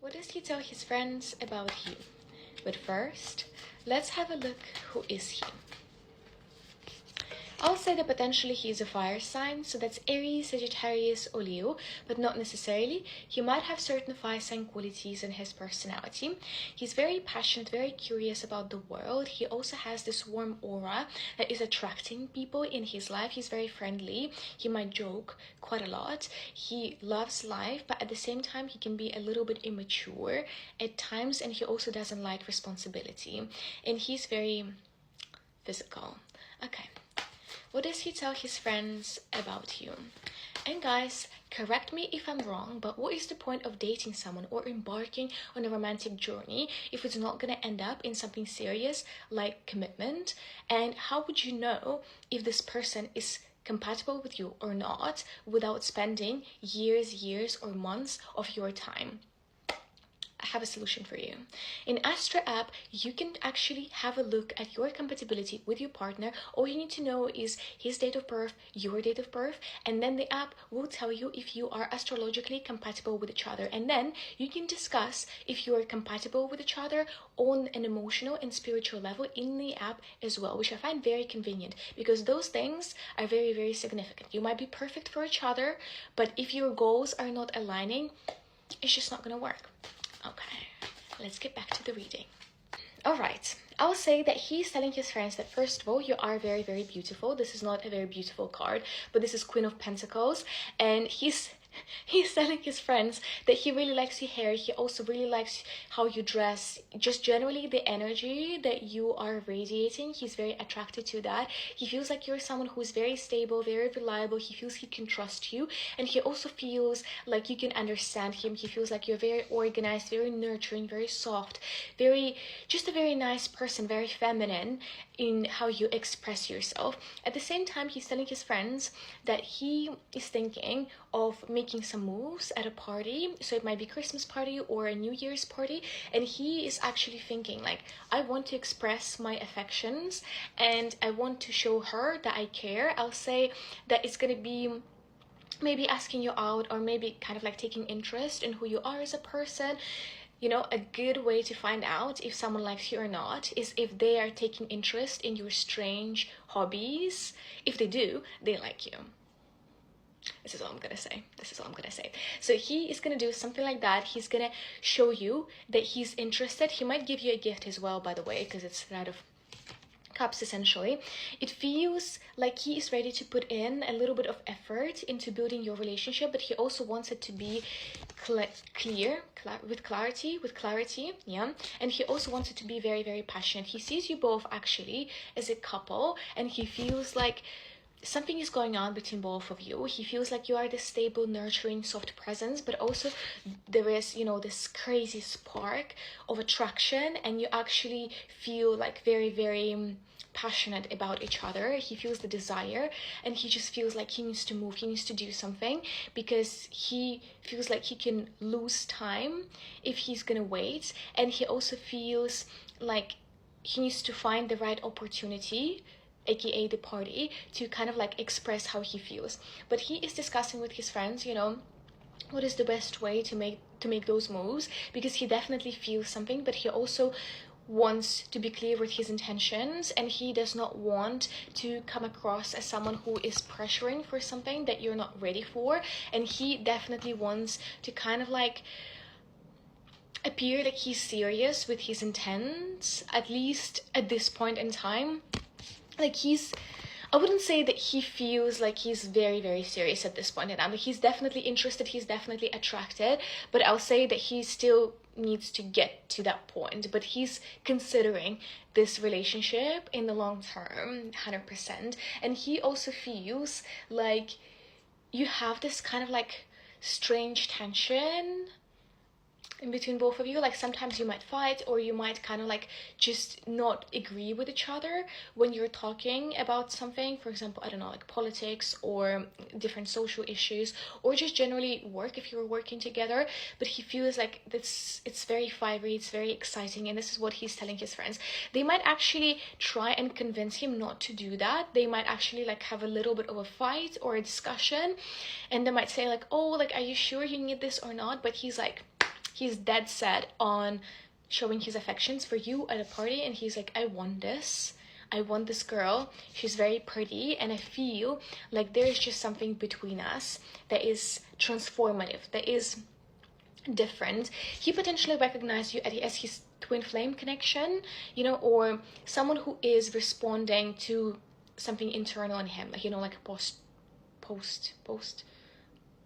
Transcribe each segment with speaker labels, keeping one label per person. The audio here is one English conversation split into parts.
Speaker 1: What does he tell his friends about you? But first, let's have a look. Who is he? I'll say that potentially he is a fire sign, so that's Aries, Sagittarius, or Leo, but not necessarily. He might have certain fire sign qualities in his personality. He's very passionate, very curious about the world. He also has this warm aura that is attracting people in his life. He's very friendly. He might joke quite a lot. He loves life, but at the same time, he can be a little bit immature at times, and he also doesn't like responsibility. And he's very physical. Okay. What does he tell his friends about you? And guys, correct me if I'm wrong, but what is the point of dating someone or embarking on a romantic journey if it's not going to end up in something serious like commitment? And how would you know if this person is compatible with you or not without spending years or months of your time? I have a solution for you. In Astra app, you can actually have a look at your compatibility with your partner. All you need to know is his date of birth, your date of birth, and then the app will tell you if you are astrologically compatible with each other. And then you can discuss if you are compatible with each other on an emotional and spiritual level in the app as well, which I find very convenient because those things are very significant. You might be perfect for each other, but if your goals are not aligning, it's just not going to work. Okay, let's get back to the reading. All right, I'll say that he's telling his friends that first of all, you are very beautiful. This is not a very beautiful card, but this is Queen of Pentacles, and he's telling his friends that he really likes your hair. He also really likes how you dress, just generally the energy that you are radiating. He's very attracted to that. He feels like you're someone who is very stable, very reliable. He feels he can trust you, and he also feels like you can understand him. He feels like you're very organized, very nurturing, very soft, just a very nice person, very feminine in how you express yourself. At the same time, he's telling his friends that he is thinking of making some moves at a party. So it might be Christmas party or a New Year's party, and he is actually thinking like, I want to express my affections and I want to show her that I care. I'll say that it's gonna be maybe asking you out, or maybe kind of like taking interest in who you are as a person. You know, a good way to find out if someone likes you or not is if they are taking interest in your strange hobbies. If they do, they like you. This is all I'm gonna say. So he is gonna do something like that. He's gonna show you that he's interested. He might give you a gift as well, by the way, because it's Knight of Cups essentially. It feels like he is ready to put in a little bit of effort into building your relationship, but he also wants it to be clear, with clarity, yeah. And he also wants it to be very passionate. He sees you both actually as a couple, and he feels like something is going on between both of you. He feels like you are this stable, nurturing, soft presence, but also there is, you know, this crazy spark of attraction, and you actually feel like very passionate about each other. He feels the desire, and he just feels like he needs to move, he needs to do something, because he feels like he can lose time if he's gonna wait. And he also feels like he needs to find the right opportunity, aka the party, to kind of like express how he feels. But he is discussing with his friends, you know, what is the best way to make those moves, because he definitely feels something, but he also wants to be clear with his intentions, and he does not want to come across as someone who is pressuring for something that you're not ready for. And he definitely wants to kind of like appear like he's serious with his intents, at least at this point in time. Like I wouldn't say that he feels like he's very serious at this point in time. Like, he's definitely interested, he's definitely attracted, but I'll say that he still needs to get to that point. But he's considering this relationship in the long term, 100%. And he also feels like you have this kind of like strange tension in between both of you. Like, sometimes you might fight, or you might kind of like just not agree with each other when you're talking about something. For example, I don't know, like politics or different social issues, or just generally work if you're working together. But he feels like it's very fiery, it's very exciting, and this is what he's telling his friends. They might actually try and convince him not to do that. They might actually like have a little bit of a fight or a discussion, and they might say like, oh, like, are you sure you need this or not? But he's like, He's dead set on showing his affections for you at a party, and he's like, I want this girl, she's very pretty, and I feel like there's just something between us that is transformative, that is different. He potentially recognized you as his twin flame connection, or someone who is responding to something internal in him, like, like a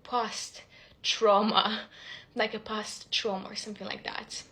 Speaker 1: past trauma, like a past trauma or something like that.